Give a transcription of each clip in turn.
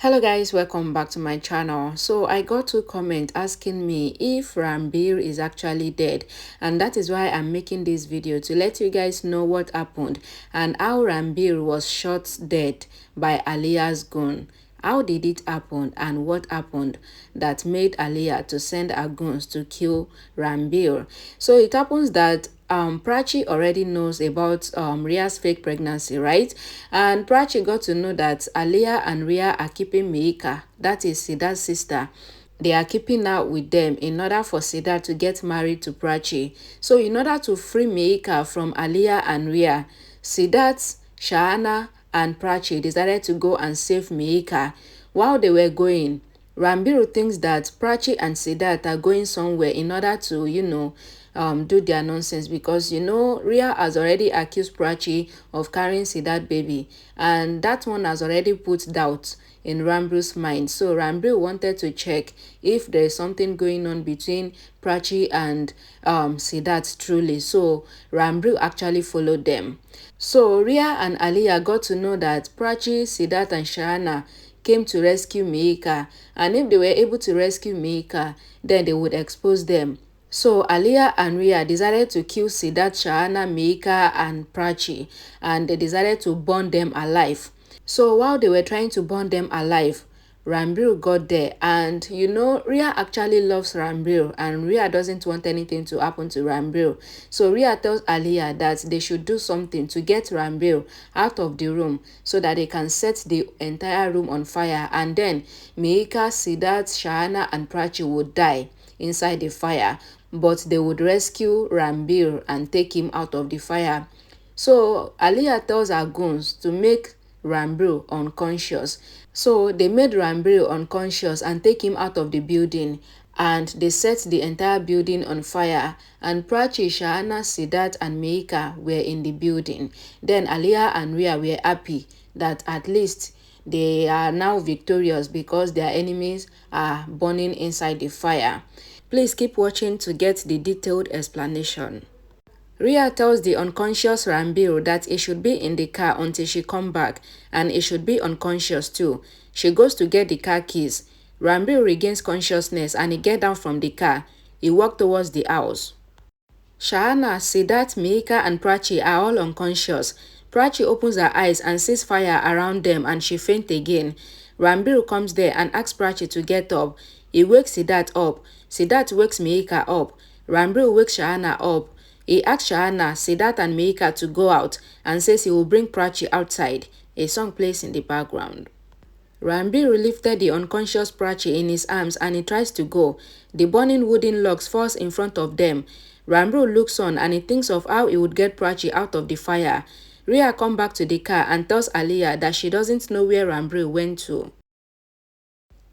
Hello guys, welcome back to my channel. So I got two comments asking me if Ranbir is actually dead, and that is why I'm making this video to let you guys know what happened and how Ranbir was shot dead by Aliyah's Goon. How did it happen and what happened that made Aliyah to send her goons to kill Ranbir? So it happens that Prachi already knows about Ria's fake pregnancy, right? And Prachi got to know that Aliyah and Ria are keeping Meika, that is Siddharth's sister. They are keeping her with them in order for Siddharth to get married to Prachi. So in order to free Meika from Aliyah and Ria, Siddharth, Shahana, and Prachi decided to go and save Meika. While they were going, Ranbir thinks that Prachi and Siddharth are going somewhere in order to, do their nonsense, because Ria has already accused Prachi of carrying Siddharth baby, and that one has already put doubt in Ranbir's mind. So Ranbir wanted to check if there is something going on between Prachi and Siddharth truly. So Ranbir actually followed them. So Ria and Aliyah got to know that Prachi, Siddharth, and Shahana came to rescue Meika, and if they were able to rescue Meika, then they would expose them. So Aliyah and Ria decided to kill Siddharth, Shahana, Meika, and Prachi, and they decided to burn them alive. So while they were trying to burn them alive, Ranbir got there, and Ria actually loves Ranbir, and Ria doesn't want anything to happen to Ranbir. So Ria tells Aliyah that they should do something to get Ranbir out of the room so that they can set the entire room on fire, and then Meika, Siddharth, Shahana, and Prachi would die inside the fire, but they would rescue Ranbir and take him out of the fire. So Aliyah tells her goons to make Ranbir unconscious. So they made Ranbir unconscious and take him out of the building, and they set the entire building on fire, and Prachi, Shahana, Siddharth, and Meika were in the building. Then Aliyah and Ria were happy that at least they are now victorious because their enemies are burning inside the fire. Please keep watching to get the detailed explanation. Ria tells the unconscious Ranbir that he should be in the car until she come back, and he should be unconscious too. She goes to get the car keys. Ranbir regains consciousness and he gets down from the car. He walks towards the house. Shahana, Siddharth, Meika, and Prachi are all unconscious. Prachi opens her eyes and sees fire around them, and she faints again. Ranbir comes there and asks Prachi to get up. He wakes Siddharth up. Siddharth wakes Meika up. Ranbir wakes Shahana up. He asks Shahana, Siddharth, and Meika to go out and says he will bring Prachi outside. A song plays in the background. Ranbir lifted the unconscious Prachi in his arms and he tries to go. The burning wooden logs falls in front of them. Ranbir looks on and he thinks of how he would get Prachi out of the fire. Ria comes back to the car and tells Aliyah that she doesn't know where Ranbir went to.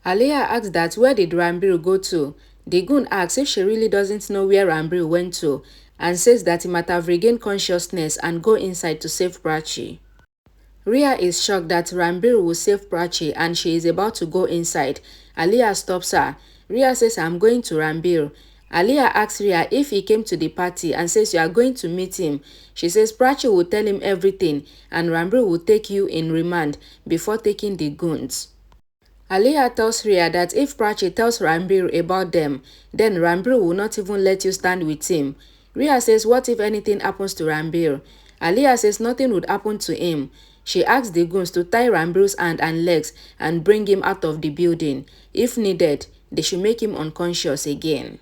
Aliyah asks that where did Ranbir go to? The goon asks if she really doesn't know where Ranbir went to, and says that he might have regained consciousness and go inside to save Prachi. Ria is shocked that Ranbir will save Prachi and she is about to go inside. Aliyah stops her. Ria says, I'm going to Ranbir. Aliyah asks Ria if he came to the party and says you are going to meet him. She says Prachi will tell him everything and Ranbir will take you in remand before taking the goons. Aliyah tells Ria that if Prachi tells Ranbir about them, then Ranbir will not even let you stand with him. Ria says what if anything happens to Ranbir? Aliyah says nothing would happen to him. She asks the goons to tie Ranbir's hand and legs and bring him out of the building. If needed, they should make him unconscious again.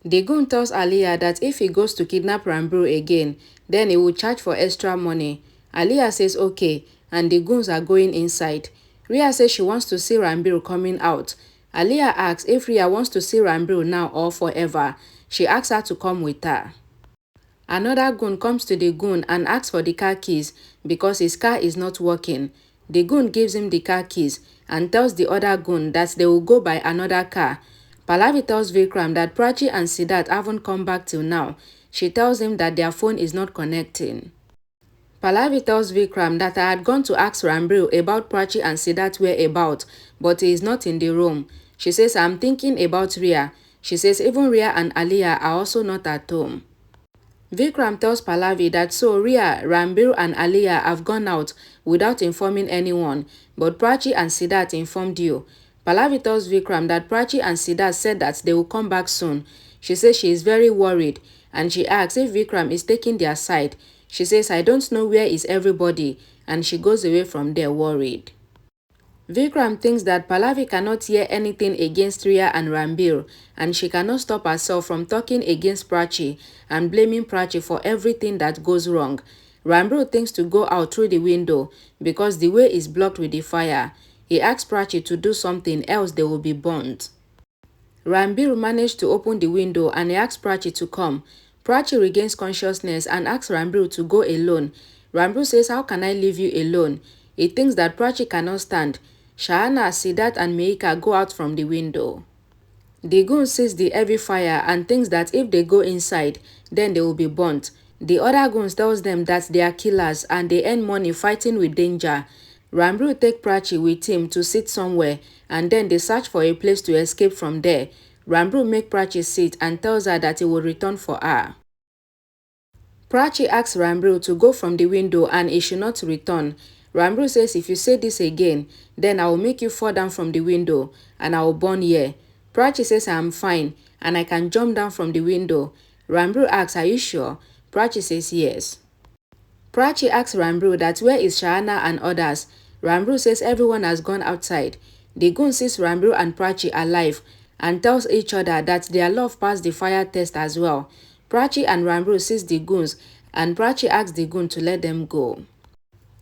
The goon tells Aliyah that if he goes to kidnap Ranbir again, then he will charge for extra money. Aliyah says okay, and the goons are going inside. Ria says she wants to see Ranbir coming out. Aliyah asks if Ria wants to see Ranbir now or forever. She asks her to come with her. Another goon comes to the goon and asks for the car keys because his car is not working. The goon gives him the car keys and tells the other goon that they will go by another car. Pallavi tells Vikram that Prachi and Siddharth haven't come back till now. She tells him that their phone is not connecting. Pallavi tells Vikram that I had gone to ask Ranbir about Prachi and Siddharth whereabouts, but he is not in the room. She says I'm thinking about Ria. She says even Ria and Aliyah are also not at home. Vikram tells Pallavi that so Ria, Ranbir and Aliyah have gone out without informing anyone, but Prachi and Siddharth informed you. Pallavi tells Vikram that Prachi and Siddharth said that they will come back soon. She says she is very worried, and she asks if Vikram is taking their side. She says, I don't know where is everybody, and she goes away from there worried. Vikram thinks that Pallavi cannot hear anything against Ria and Ranbir, and she cannot stop herself from talking against Prachi and blaming Prachi for everything that goes wrong. Ranbir thinks to go out through the window because the way is blocked with the fire. He asks Prachi to do something else they will be burnt. Ranbir managed to open the window and he asks Prachi to come. Prachi regains consciousness and asks Ranbir to go alone. Ranbir says, how can I leave you alone? He thinks that Prachi cannot stand. Shahana, Siddharth and Meika go out from the window. The Goon sees the heavy fire and thinks that if they go inside, then they will be burnt. The other Goons tells them that they are killers and they earn money fighting with danger. Ranbir takes Prachi with him to sit somewhere and then they search for a place to escape from there. Ranbir makes Prachi sit and tells her that he will return for her. Prachi asks Ranbir to go from the window and he should not return. Ranbir says, if you say this again, then I will make you fall down from the window and I will burn here. Prachi says, I am fine and I can jump down from the window. Ranbir asks, are you sure? Prachi says yes. Prachi asks Ranbir that where is Shahana and others. Ranbir says everyone has gone outside. The Goon sees Ranbir and Prachi alive and tells each other that their love passed the fire test as well. Prachi and Ranbir sees the Goons and Prachi asks the Goon to let them go.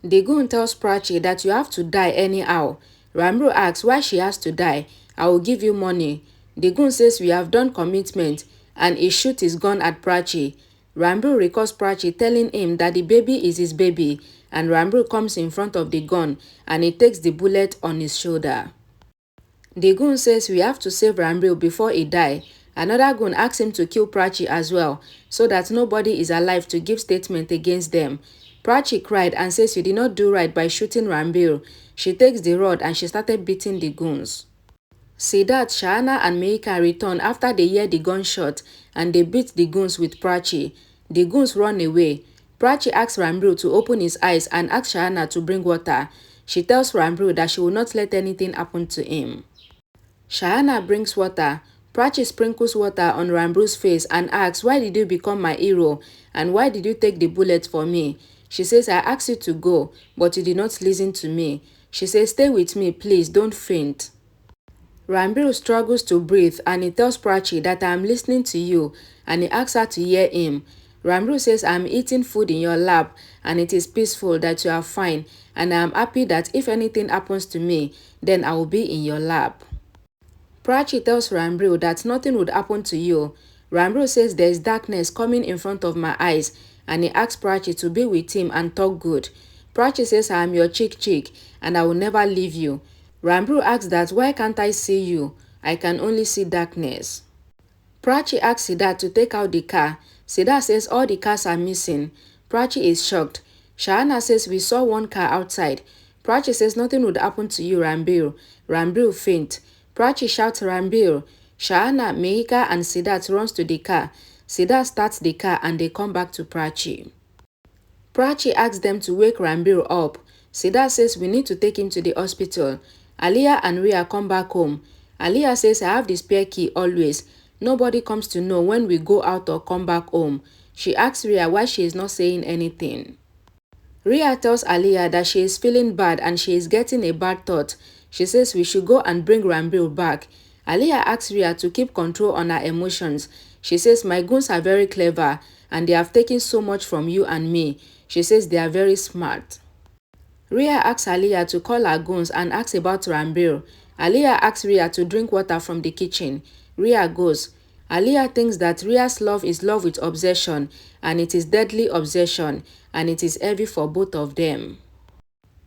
The Goon tells Prachi that you have to die anyhow. Ranbir asks why she has to die. I will give you money. The Goon says we have done commitment and he shoots his gun at Prachi. Ranbir recalls Prachi telling him that the baby is his baby and Ranbir comes in front of the gun and he takes the bullet on his shoulder. The Goon says we have to save Ranbir before he dies. Another Goon asks him to kill Prachi as well so that nobody is alive to give statement against them. Prachi cried and says you did not do right by shooting Ranbir. She takes the rod and she started beating the Goons. Siddharth, Shahana and Meika return after they hear the gunshot and they beat the Goons with Prachi. The Goons run away. Prachi asks Ranbir to open his eyes and asks Shahana to bring water. She tells Ranbir that she will not let anything happen to him. Shahana brings water. Prachi sprinkles water on Ranbir's face and asks, why did you become my hero and why did you take the bullet for me? She says, I asked you to go, but you did not listen to me. She says, stay with me, please, don't faint. Ranbir struggles to breathe and he tells Prachi that I am listening to you and he asks her to hear him. Ranbir says, I am eating food in your lap and it is peaceful that you are fine and I am happy that if anything happens to me, then I will be in your lap. Prachi tells Ranbir that nothing would happen to you. Ranbir says there is darkness coming in front of my eyes and he asks Prachi to be with him and talk good. Prachi says I am your chick and I will never leave you. Ranbir asks that why can't I see you? I can only see darkness. Prachi asks Siddharth to take out the car. Siddharth says all the cars are missing. Prachi is shocked. Shahana says we saw one car outside. Prachi says nothing would happen to you, Ranbir. Ranbir faint. Prachi shouts Ranbir. Shahana, Meika and Siddharth runs to the car. Siddharth starts the car and they come back to Prachi. Prachi asks them to wake Ranbir up. Siddharth says we need to take him to the hospital. Aliyah and Ria come back home. Aliyah says I have the spare key always. Nobody comes to know when we go out or come back home. She asks Ria why she is not saying anything. Ria tells Aliyah that she is feeling bad and she is getting a bad thought. She says we should go and bring Ranbir back. Aliyah asks Ria to keep control on her emotions. She says my goons are very clever and they have taken so much from you and me. She says they are very smart. Ria asks Aliyah to call her goons and asks about Ranbir. Aliyah asks Ria to drink water from the kitchen. Ria goes. Aliyah thinks that Ria's love is love with obsession and it is deadly obsession and it is heavy for both of them.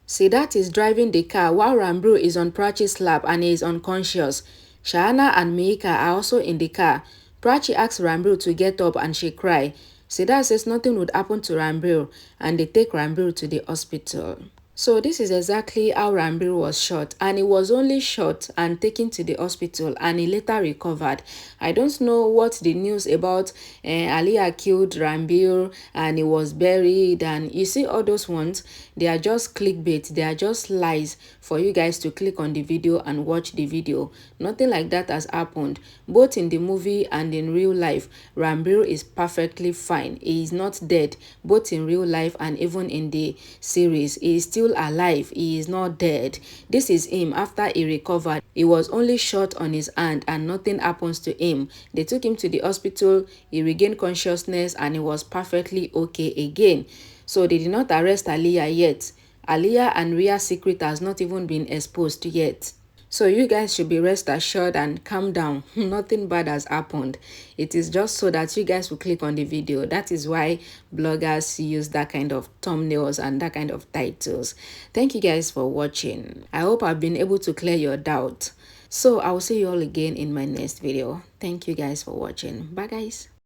Siddharth is driving the car while Ranbir is on Prachi's lap and he is unconscious. Shahana and Meika are also in the car. Prachi asks Ranbir to get up and she cries. Siddharth says nothing would happen to Ranbir and they take Ranbir to the hospital. So this is exactly how Ranbir was shot, and he was only shot and taken to the hospital, and he later recovered. I don't know what the news about Aliyah killed Ranbir and he was buried, and you see all those ones, they are just clickbait, they are just lies for you guys to click on the video and watch the video. Nothing like that has happened. Both in the movie and in real life, Ranbir is perfectly fine. He is not dead, both in real life and even in the series. He is still alive. He is not dead. This is him after he recovered. He was only shot on his hand and nothing happens to him. They took him to the hospital, he regained consciousness and he was perfectly okay again. So they did not arrest Aliyah yet. Aliyah and Ria's secret has not even been exposed yet. So you guys should be rest assured and calm down. Nothing bad has happened. It is just so that you guys will click on the video. That is why bloggers use that kind of thumbnails and that kind of titles. Thank you guys for watching. I hope I've been able to clear your doubt. So I will see you all again in my next video. Thank you guys for watching. Bye guys.